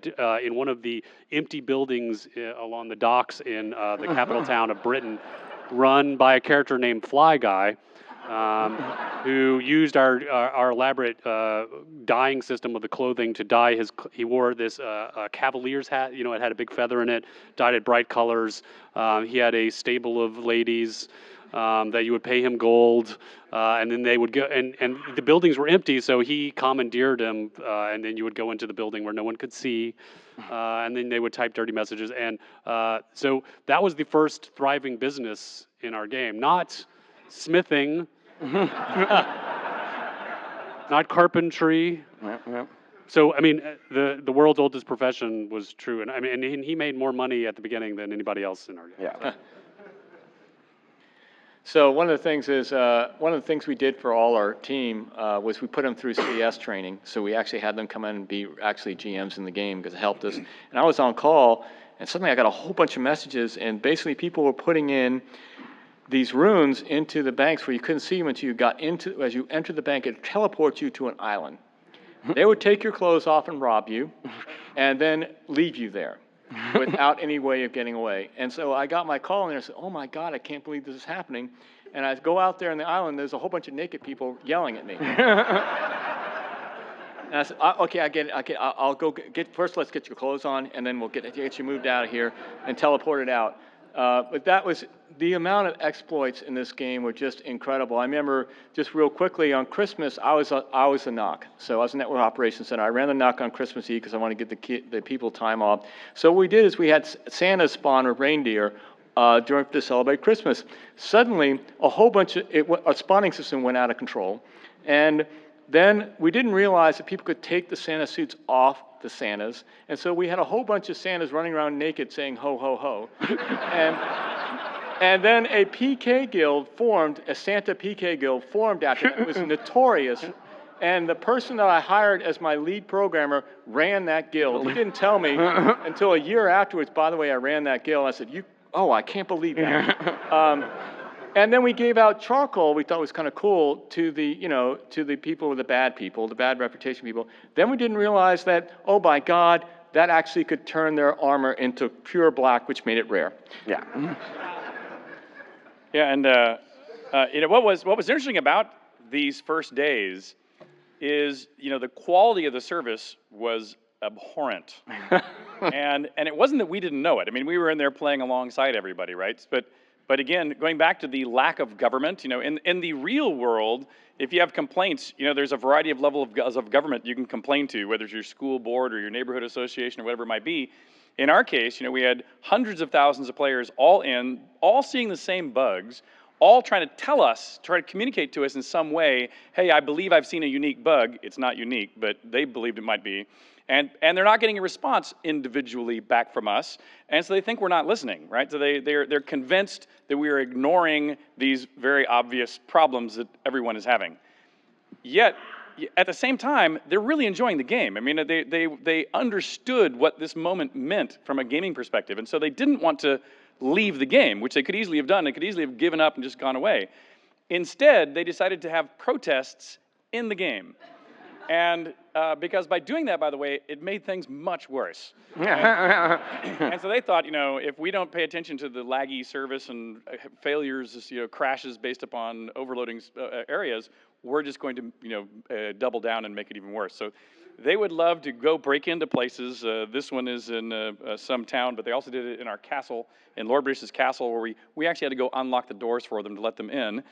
in one of the empty buildings along the docks in the capital town of Britain, run by a character named Fly Guy, who used our elaborate dyeing system of the clothing to dye his. He wore this Cavalier's hat. You know, it had a big feather in it, dyed it bright colors. He had a stable of ladies that you would pay him gold, and then they would go. And the buildings were empty, so he commandeered them, and then you would go into the building where no one could see, and then they would type dirty messages. And so that was the first thriving business in our game, not smithing. Not carpentry. Yep. So I mean, the world's oldest profession was true, and I mean, and he made more money at the beginning than anybody else in our game. Yeah. So one of the things we did for all our team was we put them through CS training. So we actually had them come in and be actually GMs in the game because it helped us. And I was on call, and suddenly I got a whole bunch of messages, and basically people were putting in these runes into the banks where you couldn't see them until you got into, as you enter the bank, it teleports you to an island. They would take your clothes off and rob you, and then leave you there without any way of getting away. And so I got my call, and I said, oh my God, I can't believe this is happening. And I go out there on the island, there's a whole bunch of naked people yelling at me. And I said, okay, I get it. I'll go first let's get your clothes on, and then we'll get you moved out of here and teleported out. But that was, the amount of exploits in this game were just incredible. I remember, just real quickly, on Christmas, I was a NOC. So I was a network operations center. I ran the NOC on Christmas Eve because I wanted to give the people time off. So what we did is we had Santa spawn a reindeer to celebrate Christmas. Suddenly, a whole bunch of, our spawning system went out of control. And then we didn't realize that people could take the Santa suits off the Santas. And so we had a whole bunch of Santas running around naked saying, ho, ho, ho. And then a PK guild formed, a Santa PK guild formed after that. It was notorious. And the person that I hired as my lead programmer ran that guild. He didn't tell me until a year afterwards, by the way, I ran that guild. I said, I can't believe that. And then we gave out charcoal, we thought was kind of cool, to the people, the bad reputation people. Then we didn't realize that, oh my God, that actually could turn their armor into pure black, which made it rare. Yeah. Yeah, and what was interesting about these first days is, the quality of the service was abhorrent. and it wasn't that we didn't know it. I mean, we were in there playing alongside everybody, right? But again, going back to the lack of government, in the real world, if you have complaints, there's a variety of levels of government you can complain to, whether it's your school board or your neighborhood association or whatever it might be. In our case, we had hundreds of thousands of players all seeing the same bugs, all trying to communicate to us in some way, hey, I believe I've seen a unique bug. It's not unique, but they believed it might be. And they're not getting a response individually back from us, and so they think we're not listening, right? So they're convinced that we are ignoring these very obvious problems that everyone is having. Yet, at the same time, they're really enjoying the game. I mean, they understood what this moment meant from a gaming perspective, and so they didn't want to leave the game, which they could easily have done. They could easily have given up and just gone away. Instead, they decided to have protests in the game. And because by doing that, by the way, it made things much worse. And so they thought, if we don't pay attention to the laggy service and failures, crashes based upon overloading areas, we're just going to, double down and make it even worse. So they would love to go break into places. This one is in some town, but they also did it in our castle, in Lord British's castle, where we actually had to go unlock the doors for them to let them in.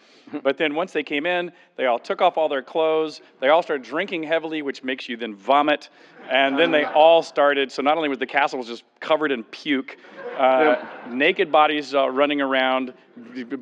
But then once they came in, they all took off all their clothes. They all started drinking heavily, which makes you then vomit. And then they all started, so not only was the castle just covered in puke, naked bodies running around,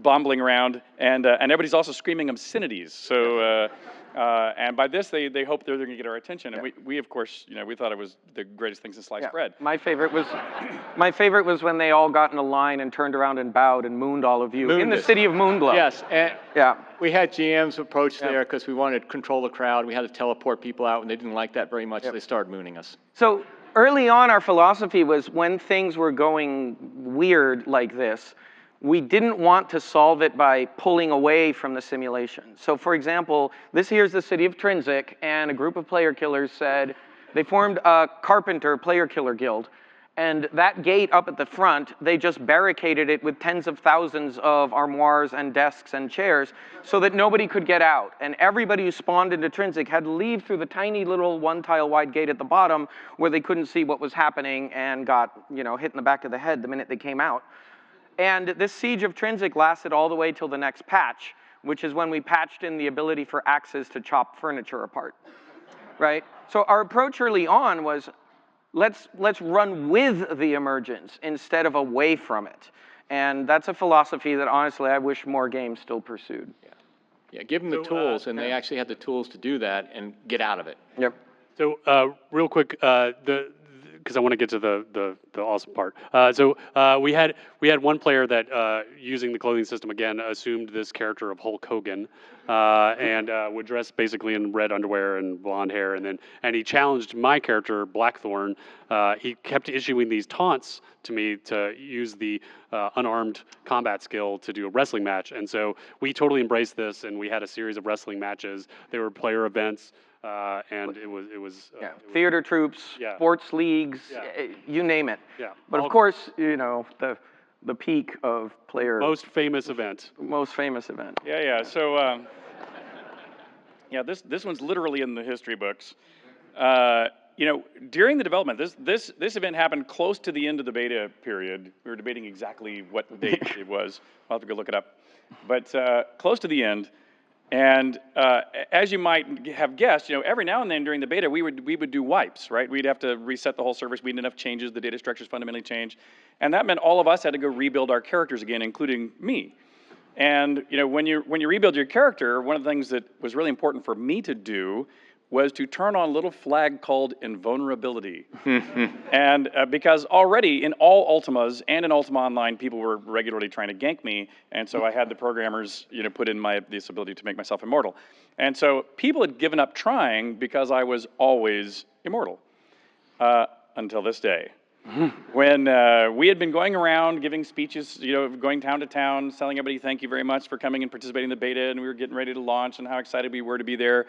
bumbling around, and everybody's also screaming obscenities. So And by this, they hoped they're going to get our attention. And we of course, we thought it was the greatest thing since sliced bread. My favorite was when they all got in a line and turned around and bowed and mooned all of you in the city of Moonglow. Yes, and Yeah. we had GMs approach there because we wanted to control the crowd. We had to teleport people out, and they didn't like that very much. So they started mooning us. So early on, our philosophy was when things were going weird like this, we didn't want to solve it by pulling away from the simulation. So for example, this here's the city of Trinsic, and a group of player killers said, they formed a carpenter player killer guild, and that gate up at the front, they just barricaded it with tens of thousands of armoires and desks and chairs so that nobody could get out. And everybody who spawned into Trinsic had to leave through the tiny little one-tile wide gate at the bottom where they couldn't see what was happening and got, hit in the back of the head the minute they came out. And this siege of Trinsic lasted all the way till the next patch, which is when we patched in the ability for axes to chop furniture apart, right? So our approach early on was, let's run with the emergence instead of away from it. And that's a philosophy that honestly I wish more games still pursued. Yeah, give them the tools, and they actually had the tools to do that and get out of it. Yep. So real quick, because I want to get to the awesome part. We had one player that using the clothing system again assumed this character of Hulk Hogan, and would dress basically in red underwear and blonde hair, and he challenged my character Blackthorn. He kept issuing these taunts to me to use the unarmed combat skill to do a wrestling match, and so we totally embraced this, and we had a series of wrestling matches. They were player events. And it was theater troops, sports leagues, you name it. Yeah. But of course, the peak of player. Most famous event. Most famous event. Yeah. So, this one's literally in the history books. During the development, this event happened close to the end of the beta period. We were debating exactly what date it was. I'll have to go look it up. But close to the end. And as you might have guessed, every now and then during the beta, we would do wipes, right? We'd have to reset the whole service. We had enough changes. The data structures fundamentally changed. And that meant all of us had to go rebuild our characters again, including me. And when you rebuild your character, one of the things that was really important for me to do was to turn on a little flag called invulnerability. And because already in all Ultimas and in Ultima Online, people were regularly trying to gank me, and so I had the programmers put in this ability to make myself immortal. And so people had given up trying because I was always immortal, until this day. When we had been going around giving speeches, going town to town, telling everybody thank you very much for coming and participating in the beta, and we were getting ready to launch and how excited we were to be there.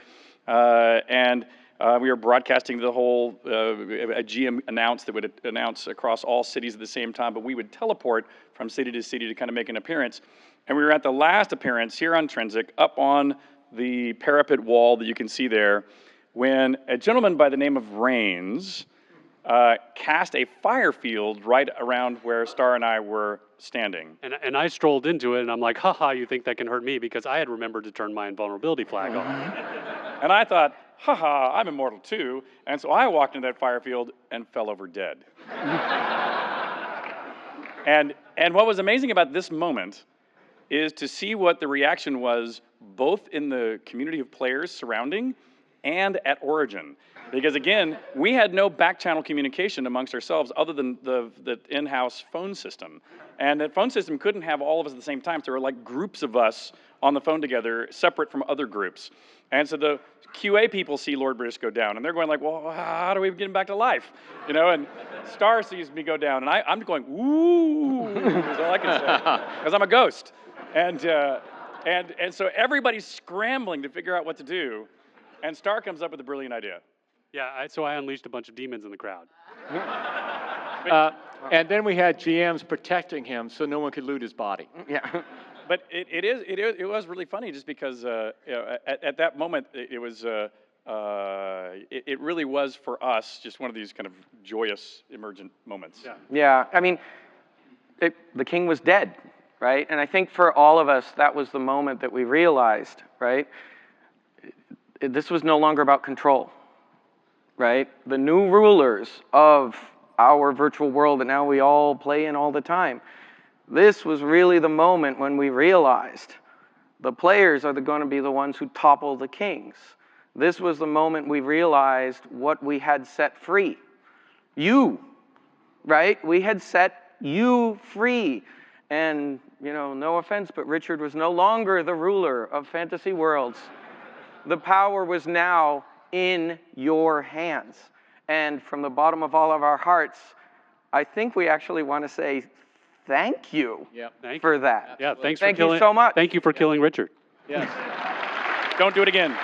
And we were broadcasting the whole, a GM announced that would announce across all cities at the same time, but we would teleport from city to city to kind of make an appearance. And we were at the last appearance here on Trinsic, up on the parapet wall that you can see there, when a gentleman by the name of Rains cast a fire field right around where Starr and I were standing. And I strolled into it, and I'm like, haha, you think that can hurt me? Because I had remembered to turn my invulnerability flag on. And I thought, haha, I'm immortal too. And so I walked into that fire field and fell over dead. And what was amazing about this moment is to see what the reaction was both in the community of players surrounding and at Origin. Because again, we had no back channel communication amongst ourselves other than the in-house phone system. And that phone system couldn't have all of us at the same time. So there were like groups of us on the phone together, separate from other groups. And so the QA people see Lord British go down, and they're going like, well, how do we get him back to life? And Starr sees me go down, and I'm going, ooh, is all I can say, because I'm a ghost. And so everybody's scrambling to figure out what to do, and Starr comes up with a brilliant idea. Yeah, so I unleashed a bunch of demons in the crowd. And then we had GMs protecting him so no one could loot his body. Yeah. But it was really funny just because at that moment it really was for us just one of these kind of joyous emergent moments. Yeah. I mean, the king was dead, right? And I think for all of us that was the moment that we realized, right? This was no longer about control, right? The new rulers of our virtual world that now we all play in all the time. This was really the moment when we realized The players are going to be the ones who topple the kings. This was the moment we realized what we had set free. You, right? We had set you free. And, you know, no offense, but Richard was no longer the ruler of fantasy worlds. The power was now in your hands. And from the bottom of all of our hearts, I think we actually want to say thank you for that. Yeah, thank you so much. Thank you for killing Richard. Yes. Don't do it again.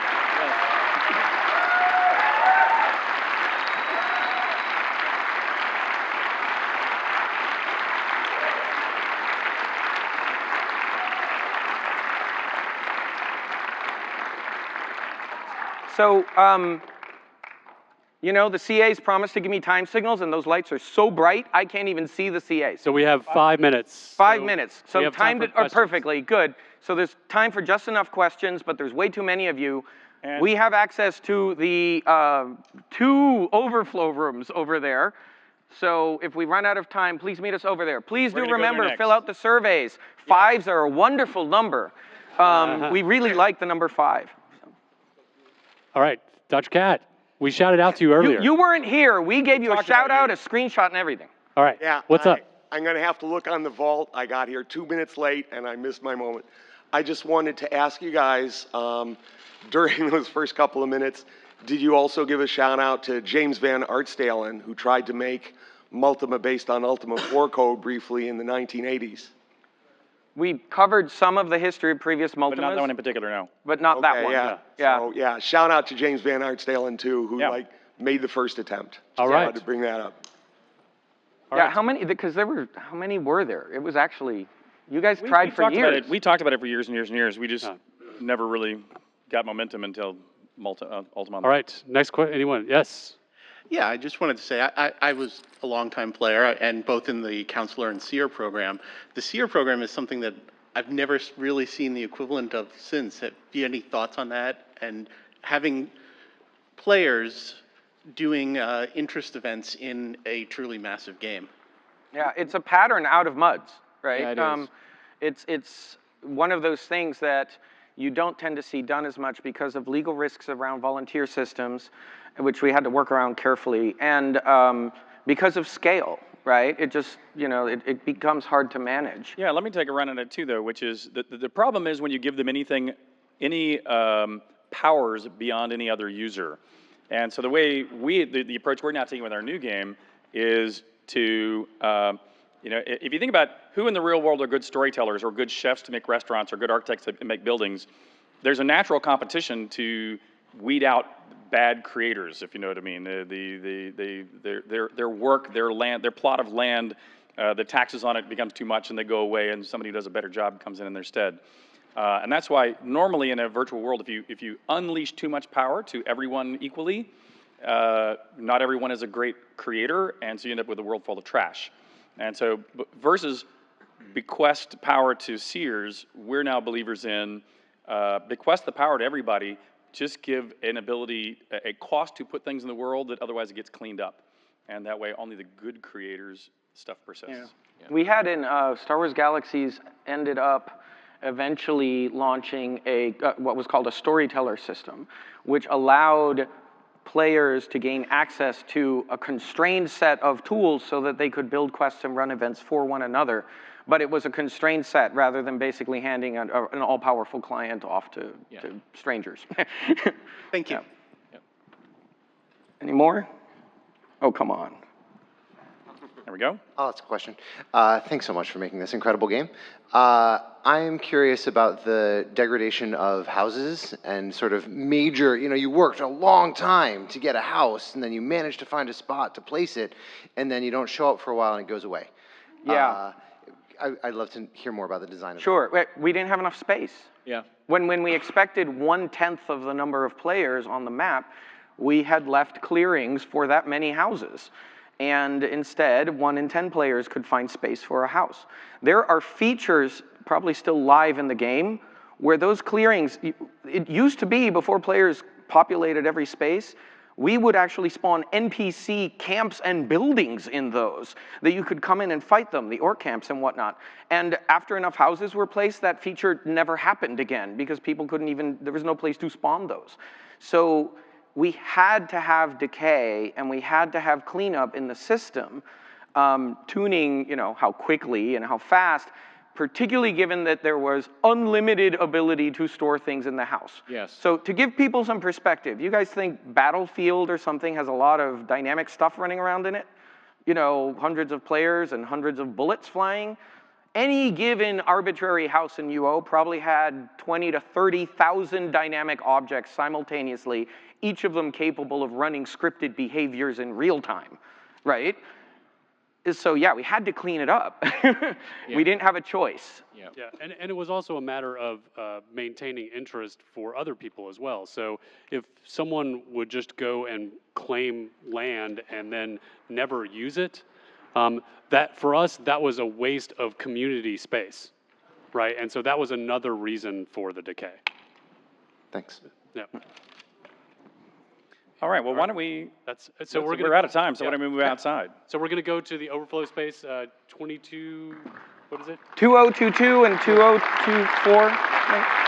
So, you know, the CAs promised to give me time signals, and those lights are so bright, I can't even see the CAs. So we have 5 minutes. 5 minutes. we So have time timed for it questions. perfectly. Good. So there's time for just enough questions, but there's way too many of you. And we have access to the 2 overflow rooms over there. So if we run out of time, please meet us over there. Please We're do gonna go there remember, next. fill out the surveys. 5s are a wonderful number. We really like the number 5. All right, Dutch Cat, we shouted out to you earlier. You weren't here. We gave you a talked shout about out, you. a screenshot, and everything. All right, Yeah. what's up? I'm going to have to look on the vault. I got here 2 minutes late, and I missed my moment. I just wanted to ask you guys, during those first couple of minutes, did you also give a shout out to James Van Artstalen, who tried to make Multima based on Ultima 4 code briefly in the 1980s? We covered some of the history of previous Multimas, But not that one in particular, no. but not that one. Yeah. Yeah. So, yeah, shout out to James Van Artstalen, too, who, Yeah. made the first attempt. All Just right. wanted to bring that up. Yeah, how many, because how many were there? It was actually, you guys tried for talked about years. it. We talked about it for years and years and years. We just never really got momentum until Ultima Online. All right, next question, anyone? Yes. Yeah, I just wanted to say I was a longtime player, and both in the counselor and seer program. The seer program is something that I've never really seen the equivalent of since. Have you any thoughts on that? And having players doing interest events in a truly massive game. Yeah, it's a pattern out of MUDs, right? Yeah, it is. It's one of those things that you don't tend to see done as much because of legal risks around volunteer systems, which we had to work around carefully, and because of scale, right? It just, you know, it becomes hard to manage. Yeah, let me take a run at it too, though, which is the problem is when you give them any powers beyond any other user. And so the way the approach we're now taking with our new game is to, you know, if you think about who in the real world are good storytellers or good chefs to make restaurants or good architects to make buildings, there's a natural competition to weed out bad creators, if you know what I mean. Their work, their land, their plot of land, the taxes on it becomes too much and they go away, and somebody who does a better job comes in their stead. And that's why normally in a virtual world, if you unleash too much power to everyone equally, not everyone is a great creator, and so you end up with a world full of trash. And so versus bequest power to seers, we're now believers in bequest the power to everybody, just give an ability, a cost to put things in the world that otherwise it gets cleaned up. And that way only the good creators stuff persists. Yeah. We had in Star Wars Galaxies ended up eventually launching a what was called a storyteller system, which allowed players to gain access to a constrained set of tools so that they could build quests and run events for one another. But it was a constrained set rather than basically handing an all-powerful client off to strangers. Thank you. Yeah. Any more? Oh, come on. There we go. Oh, that's a question. Thanks so much for making this incredible game. I'm curious about the degradation of houses and sort of major, you know, you worked a long time to get a house and then you manage to find a spot to place it and then you don't show up for a while and it goes away. Yeah. I'd love to hear more about the design of Sure. We didn't have enough space. Yeah. When we expected 1/10 of the number of players on the map, we had left clearings for that many houses. And instead, 1 in 10 players could find space for a house. There are features probably still live in the game where those clearings, it used to be before players populated every space, we would actually spawn NPC camps and buildings in those, that you could come in and fight them, the orc camps and whatnot. And after enough houses were placed, that feature never happened again because people couldn't even, there was no place to spawn those. So we had to have decay and we had to have cleanup in the system, tuning, you know, how quickly and how fast, particularly given that there was unlimited ability to store things in the house. Yes. So to give people some perspective, you guys think Battlefield or something has a lot of dynamic stuff running around in it? You know, hundreds of players and hundreds of bullets flying? Any given arbitrary house in UO probably had 20 to 30,000 dynamic objects simultaneously, each of them capable of running scripted behaviors in real time, right? So yeah, we had to clean it up. We didn't have a choice. Yeah. Yeah, and it was also a matter of maintaining interest for other people as well. So if someone would just go and claim land and then never use it, that for us, that was a waste of community space, right? And so that was another reason for the decay. Thanks. Yeah. All right, well, why don't we, So we're out of time, so why don't we move outside? So we're going to go to the overflow space 22, what is it? 2022 and 2024.